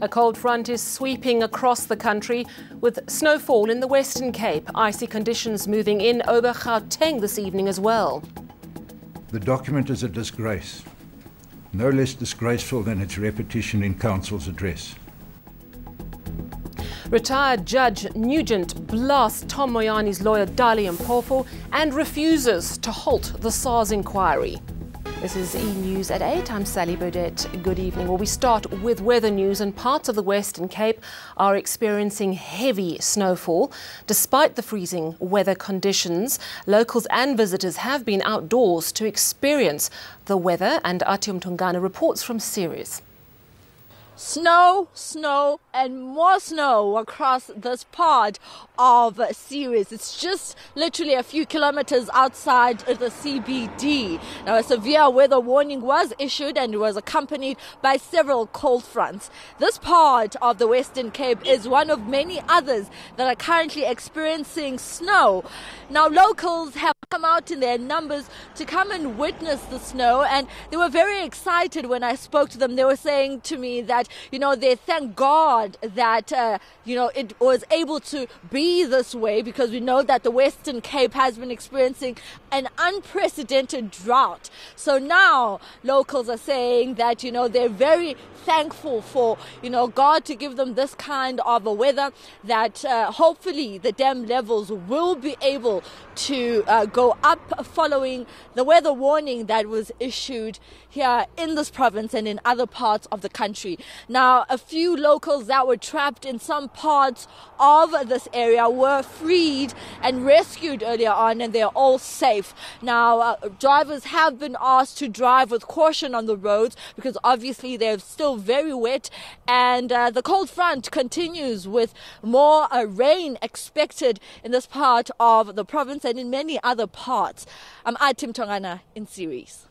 A cold front is sweeping across the country with snowfall in the Western Cape. Icy conditions moving in over Gauteng this evening as well. The document is a disgrace, no less disgraceful than its repetition in Council's address. Retired Judge Nugent blasts Tom Moyane's lawyer Dali Mpofu and refuses to halt the SARS inquiry. This is eNews at 8. I'm Sally Burdett. Good evening. Well, we start with weather news, and parts of the Western Cape are experiencing heavy snowfall. Despite the freezing weather conditions, locals and visitors have been outdoors to experience the weather, and Atium Tungana reports from Ceres. Snow, snow and more snow across this part of Ceres. It's just literally a few kilometers outside the CBD. Now, a severe weather warning was issued and it was accompanied by several cold fronts. This part of the Western Cape is one of many others that are currently experiencing snow. Now, locals have come out in their numbers to come and witness the snow, and they were very excited when I spoke to them. They were saying to me that, they thank God that, it was able to be this way, because we know that the Western Cape has been experiencing an unprecedented drought. So now locals are saying that, they're very thankful for, God to give them this kind of a weather, that hopefully the dam levels will be able to go up following the weather warning that was issued here in this province and in other parts of the country. Now, a few locals that were trapped in some parts of this area were freed and rescued earlier on, and they're all safe. Now, drivers have been asked to drive with caution on the roads because obviously they're still very wet, and the cold front continues with more rain expected in this part of the province and in many other parts. I'm Atim Tongana in Ceres.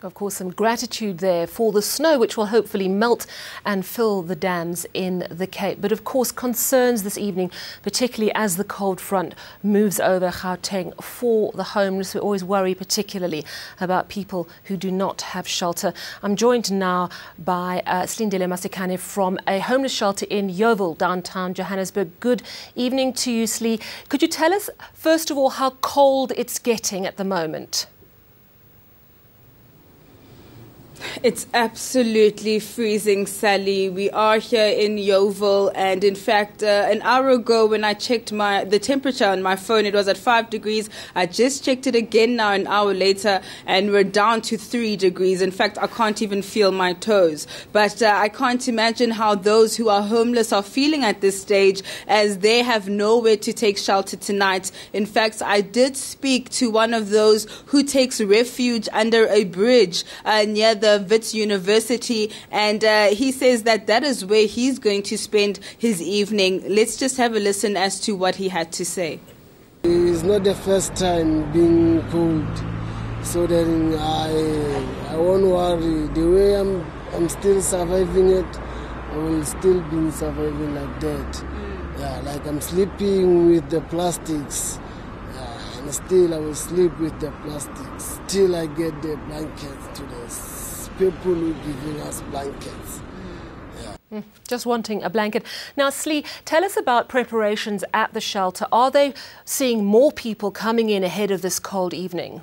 Of course, some gratitude there for the snow, which will hopefully melt and fill the dams in the Cape. But of course, concerns this evening, particularly as the cold front moves over Gauteng for the homeless. We always worry particularly about people who do not have shelter. I'm joined now by Slindile Masikane from a homeless shelter in Yeoville, downtown Johannesburg. Good evening to you, Slee. Could you tell us, first of all, how cold it's getting at the moment? It's absolutely freezing, Sally. We are here in Yeoville, and in fact, an hour ago when I checked the temperature on my phone, it was at 5 degrees. I just checked it again now an hour later, and we're down to 3 degrees. In fact, I can't even feel my toes. But I can't imagine how those who are homeless are feeling at this stage, as they have nowhere to take shelter tonight. In fact, I did speak to one of those who takes refuge under a bridge near the WITS University, and he says that is where he's going to spend his evening. Let's just have a listen as to what he had to say. It's not the first time being cold, so then I won't worry. The way I'm still surviving it, I will still be surviving like that. Yeah, like I'm sleeping with the plastics. And still I will sleep with the plastics till I get the blankets to this. People who giving us blankets. Yeah. Just wanting a blanket. Now, Slee, tell us about preparations at the shelter. Are they seeing more people coming in ahead of this cold evening?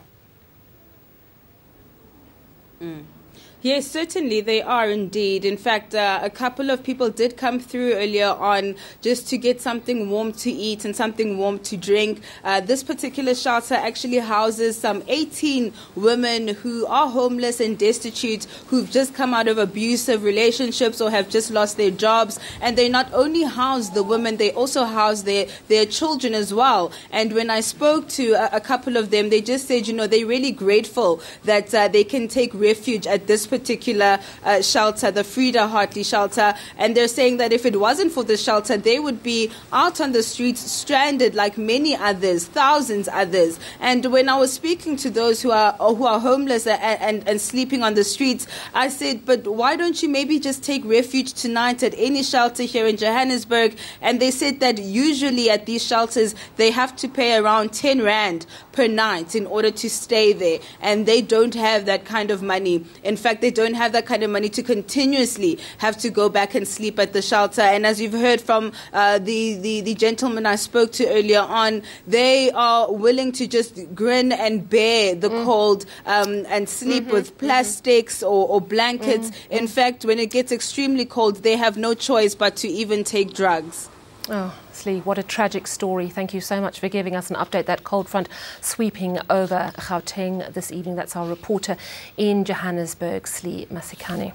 Yes, certainly they are indeed. In fact, a couple of people did come through earlier on just to get something warm to eat and something warm to drink. This particular shelter actually houses some 18 women who are homeless and destitute, who've just come out of abusive relationships or have just lost their jobs. And they not only house the women, they also house their children as well. And when I spoke to a couple of them, they just said, they're really grateful that they can take refuge at this particular shelter, the Frida Hartley shelter, and they're saying that if it wasn't for the shelter, they would be out on the streets, stranded like many others, thousands others. And when I was speaking to those who are homeless and sleeping on the streets, I said, but why don't you maybe just take refuge tonight at any shelter here in Johannesburg? And they said that usually at these shelters, they have to pay around 10 Rand per night in order to stay there, and they don't have that kind of money. In fact, fact, they don't have that kind of money to continuously have to go back and sleep at the shelter. And as you've heard from the gentleman I spoke to earlier on, they are willing to just grin and bear the cold and sleep with plastics or blankets. In fact, when it gets extremely cold, they have no choice but to even take drugs. Oh, Slee, what a tragic story. Thank you so much for giving us an update. That cold front sweeping over Gauteng this evening. That's our reporter in Johannesburg, Slee Masikane.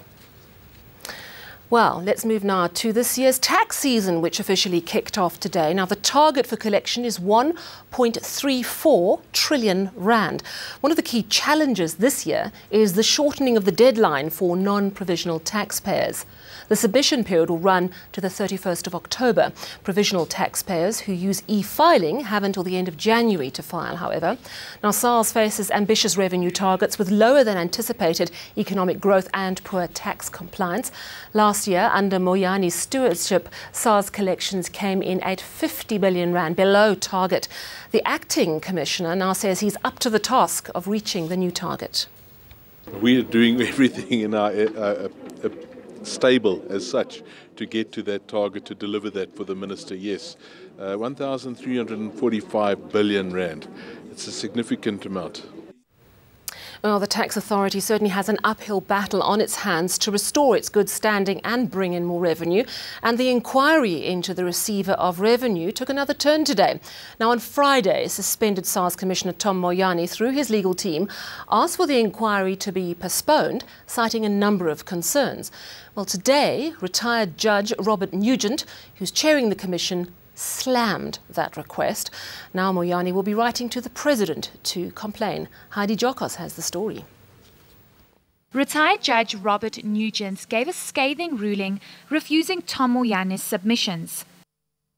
Well, let's move now to this year's tax season, which officially kicked off today. Now, the target for collection is 1.34 trillion rand. One of the key challenges this year is the shortening of the deadline for non-provisional taxpayers. The submission period will run to the 31st of October. Provisional taxpayers who use e-filing have until the end of January to file, however. Now, SARS faces ambitious revenue targets with lower than anticipated economic growth and poor tax compliance. Last year, under Moyane's stewardship, SARS collections came in at 50 billion rand below target. The acting commissioner now says he's up to the task of reaching the new target. We are doing everything in our stable as such to get to that target, to deliver that for the minister. Yes, 1,345 billion rand. It's a significant amount. Well, the tax authority certainly has an uphill battle on its hands to restore its good standing and bring in more revenue. And the inquiry into the receiver of revenue took another turn today. Now, on Friday, suspended SARS Commissioner Tom Moyane, through his legal team, asked for the inquiry to be postponed, citing a number of concerns. Well, today, retired Judge Robert Nugent, who's chairing the commission, slammed that request. Now Moyane will be writing to the president to complain. Heidi Jokos has the story. Retired Judge Robert Nugent gave a scathing ruling refusing Tom Moyane's submissions.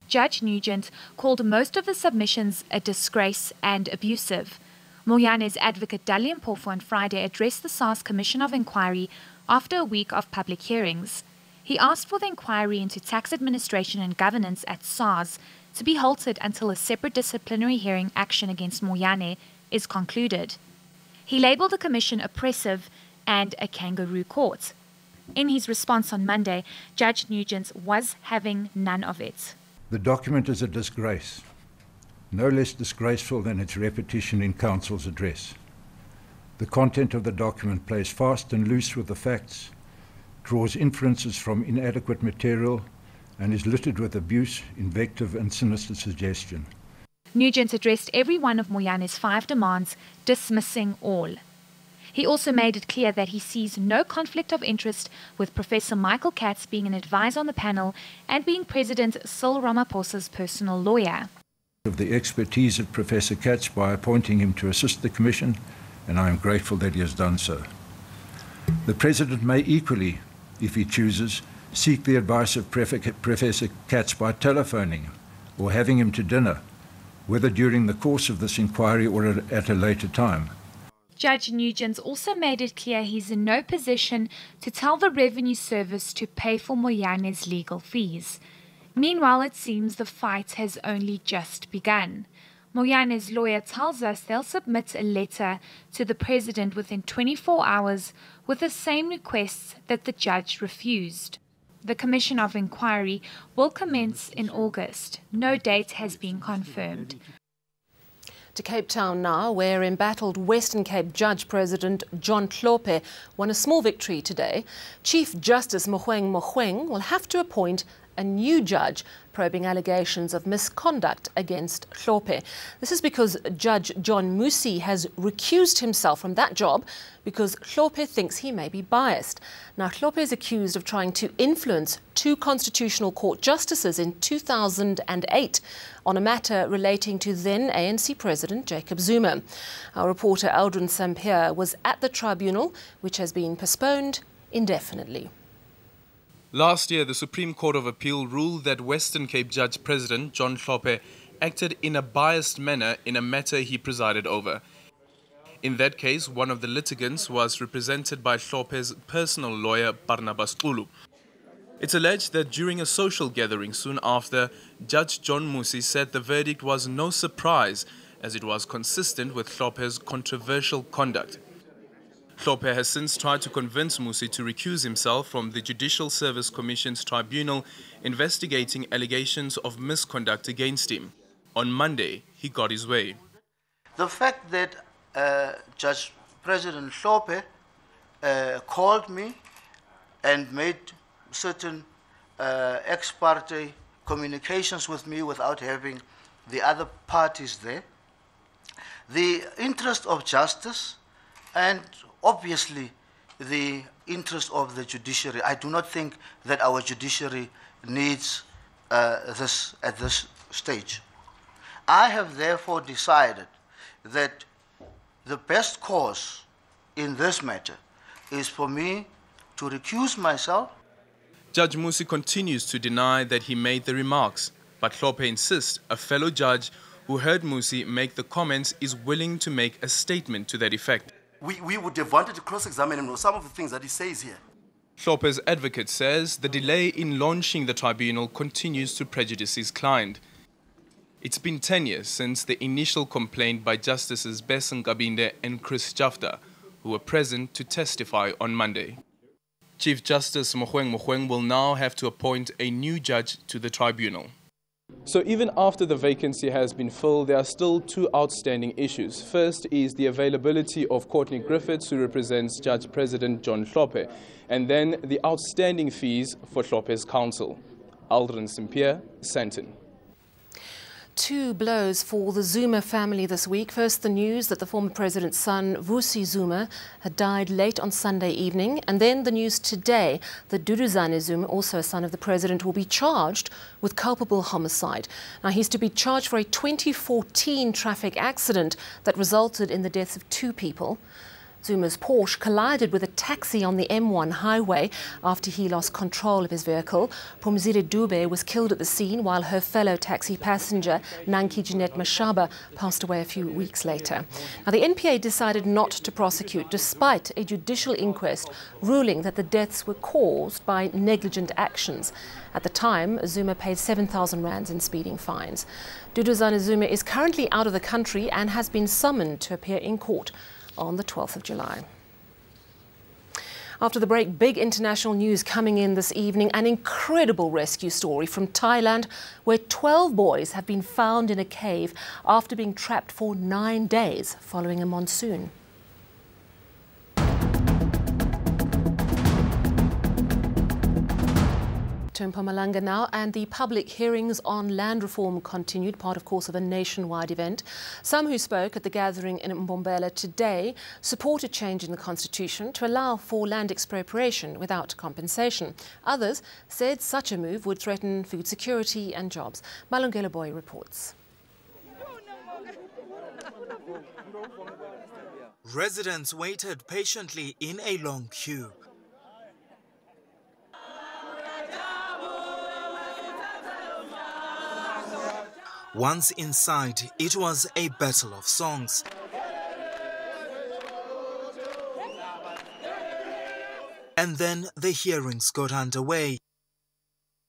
Judge Nugent called most of the submissions a disgrace and abusive. Moyane's advocate Dali Mpofu on Friday addressed the SARS Commission of Inquiry after a week of public hearings. He asked for the inquiry into tax administration and governance at SARS to be halted until a separate disciplinary hearing action against Moyane is concluded. He labelled the commission oppressive and a kangaroo court. In his response on Monday, Judge Nugent was having none of it. The document is a disgrace, no less disgraceful than its repetition in Council's address. The content of the document plays fast and loose with the facts, draws inferences from inadequate material, and is littered with abuse, invective and sinister suggestion. Nugent addressed every one of Moyane's 5 demands, dismissing all. He also made it clear that he sees no conflict of interest with Professor Michael Katz being an advisor on the panel and being President Cyril Ramaphosa's personal lawyer. Of the expertise of Professor Katz by appointing him to assist the Commission, and I am grateful that he has done so. The President may equally, if he chooses, seek the advice of Professor Katz by telephoning or having him to dinner, whether during the course of this inquiry or at a later time. Judge Nugent also made it clear he's in no position to tell the Revenue Service to pay for Moyane's legal fees. Meanwhile, it seems the fight has only just begun. Moyane's lawyer tells us they'll submit a letter to the President within 24 hours with the same requests that the judge refused. The Commission of Inquiry will commence in August. No date has been confirmed. To Cape Town now, where embattled Western Cape Judge President John Hlophe won a small victory today. Chief Justice Mogoeng will have to appoint a new judge probing allegations of misconduct against Hlophe. This is because Judge John Musi has recused himself from that job because Hlophe thinks he may be biased. Now, Hlophe is accused of trying to influence 2 Constitutional Court justices in 2008 on a matter relating to then ANC President Jacob Zuma. Our reporter Eldrin Sampier was at the tribunal, which has been postponed indefinitely. Last year, the Supreme Court of Appeal ruled that Western Cape Judge President John Hlophe acted in a biased manner in a matter he presided over. In that case, one of the litigants was represented by Hlophe's personal lawyer, Barnabas Xulu. It's alleged that during a social gathering soon after, Judge John Musi said the verdict was no surprise, as it was consistent with Hlophe's controversial conduct. Hlophe has since tried to convince Mmusi to recuse himself from the Judicial Service Commission's tribunal investigating allegations of misconduct against him. On Monday, he got his way. The fact that Judge President Hlophe called me and made certain ex parte communications with me without having the other parties there, the interest of justice and obviously the interest of the judiciary. I do not think that our judiciary needs this at this stage. I have therefore decided that the best course in this matter is for me to recuse myself. Judge Mmusi continues to deny that he made the remarks, but Hlophe insists a fellow judge who heard Mmusi make the comments is willing to make a statement to that effect. We would have wanted to cross-examine him on some of the things that he says here. Hlophe's advocate says the delay in launching the tribunal continues to prejudice his client. It's been 10 years since the initial complaint by Justices Bess Nkabinde and Chris Jafta, who were present to testify on Monday. Chief Justice Mogoeng will now have to appoint a new judge to the tribunal. So even after the vacancy has been filled, there are still two outstanding issues. First is the availability of Courtney Griffiths, who represents Judge President John Hlophe, and then the outstanding fees for Hlophe's counsel. Aldrin Simpier, Sandton. Two blows for the Zuma family this week. First, the news that the former president's son, Vusi Zuma, had died late on Sunday evening. And then the news today that Duduzane Zuma, also a son of the president, will be charged with culpable homicide. Now, he's to be charged for a 2014 traffic accident that resulted in the deaths of two people. Zuma's Porsche collided with a taxi on the M1 highway after he lost control of his vehicle. Phumzile Dube was killed at the scene, while her fellow taxi passenger, Nanki Jeanette Mashaba, passed away a few weeks later. Now, the NPA decided not to prosecute, despite a judicial inquest ruling that the deaths were caused by negligent actions. At the time, Zuma paid 7,000 rands in speeding fines. Duduzane Zuma is currently out of the country and has been summoned to appear in court on the 12th of July. After the break, big international news coming in this evening. An incredible rescue story from Thailand, where 12 boys have been found in a cave after being trapped for 9 days following a monsoon. To Mpumalanga now, and the public hearings on land reform continued, part of course of a nationwide event. Some who spoke at the gathering in Mbombela today supported change in the constitution to allow for land expropriation without compensation. Others said such a move would threaten food security and jobs. Malungelo Boy reports. Residents waited patiently in a long queue. Once inside, it was a battle of songs. And then the hearings got underway.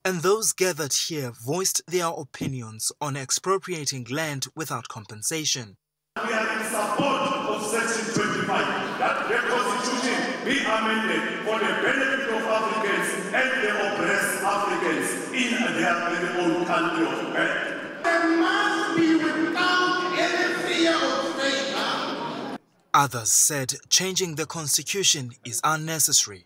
And those gathered here voiced their opinions on expropriating land without compensation. We are in support of Section 25, that the Constitution be amended for the benefit of Africans and the oppressed Africans in their very own country of birth. There must be without any fear of failure. Others said changing the constitution is unnecessary.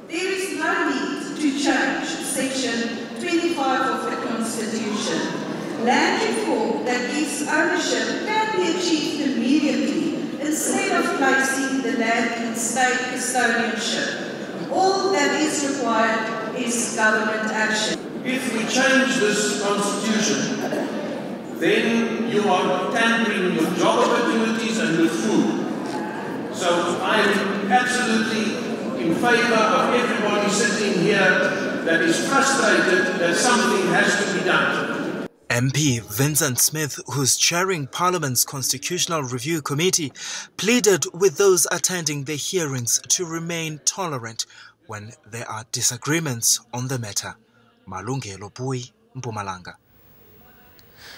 There is no need to change Section 25 of the Constitution. Land reform that gives ownership can be achieved immediately instead of placing the land in state custodianship. All that is required is government action. If we change this constitution, then you are tampering with job opportunities and with food. So I am absolutely in favour of everybody sitting here that is frustrated that something has to be done. MP Vincent Smith, who's chairing Parliament's Constitutional Review Committee, pleaded with those attending the hearings to remain tolerant when there are disagreements on the matter. Malungelo Bui, Mpumalanga.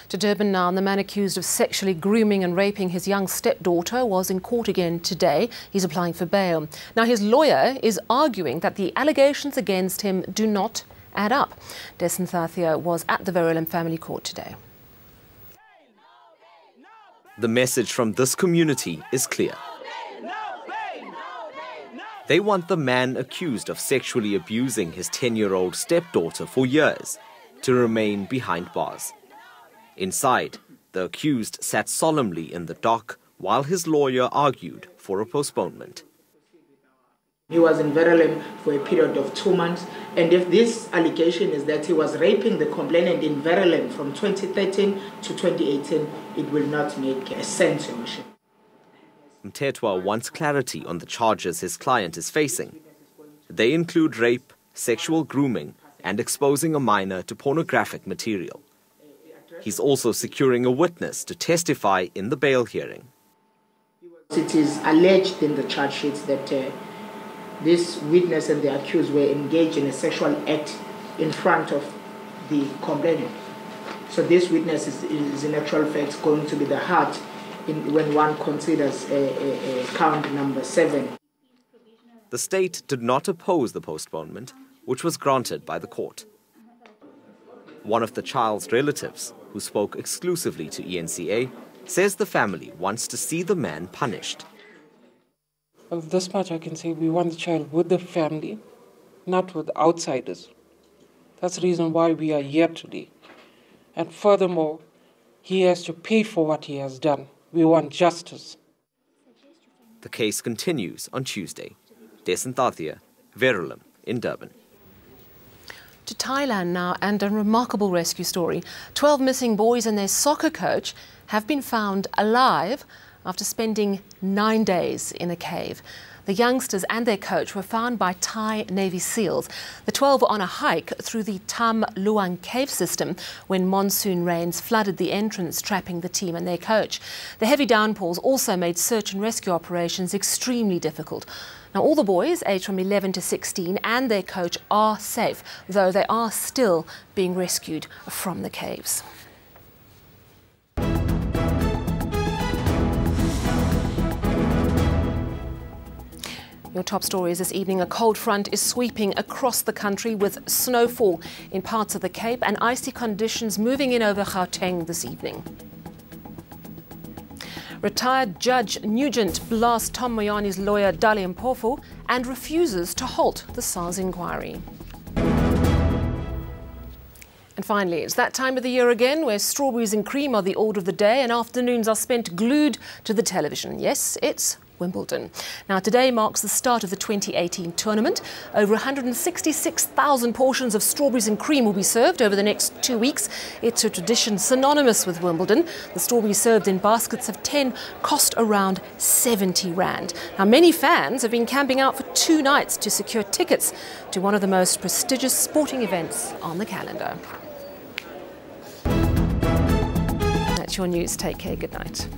To Durban now, the man accused of sexually grooming and raping his young stepdaughter was in court again today. He's applying for bail. Now, his lawyer is arguing that the allegations against him do not add up. Dali was at the Verulam family court today. The message from this community is clear. They want the man accused of sexually abusing his 10-year-old stepdaughter for years to remain behind bars. Inside, the accused sat solemnly in the dock while his lawyer argued for a postponement. He was in Verulam for a period of 2 months, and if this allegation is that he was raping the complainant in Verulam from 2013 to 2018, it will not make sense, Your Worship. Mthethwa wants clarity on the charges his client is facing. They include rape, sexual grooming, and exposing a minor to pornographic material. He's also securing a witness to testify in the bail hearing. It is alleged in the charge sheets that this witness and the accused were engaged in a sexual act in front of the complainant. So this witness is in actual fact going to be the heart when one considers count number 7. The state did not oppose the postponement, which was granted by the court. One of the child's relatives, who spoke exclusively to ENCA, says the family wants to see the man punished. Well, this much I can say, we want the child with the family, not with outsiders. That's the reason why we are here today. And furthermore, he has to pay for what he has done. We want justice. The case continues on Tuesday. Dali, Verulam in Durban. To Thailand now, and a remarkable rescue story. 12 missing boys and their soccer coach have been found alive after spending 9 days in a cave. The youngsters and their coach were found by Thai Navy SEALs. The 12 were on a hike through the Tham Luang cave system when monsoon rains flooded the entrance, trapping the team and their coach. The heavy downpours also made search and rescue operations extremely difficult. Now, all the boys, aged from 11 to 16, and their coach are safe, though they are still being rescued from the caves. Your top stories this evening. A cold front is sweeping across the country with snowfall in parts of the Cape and icy conditions moving in over Gauteng this evening. Retired Judge Nugent blasts Tom Moyane's lawyer Dali Mpofu and refuses to halt the SARS inquiry. And finally, it's that time of the year again where strawberries and cream are the order of the day and afternoons are spent glued to the television. Yes, it's Wimbledon. Now, today marks the start of the 2018 tournament. Over 166,000 portions of strawberries and cream will be served over the next 2 weeks. It's a tradition synonymous with Wimbledon. The strawberries served in baskets of 10 cost around 70 rand. Now, many fans have been camping out for 2 nights to secure tickets to one of the most prestigious sporting events on the calendar. That's your news. Take care. Good night.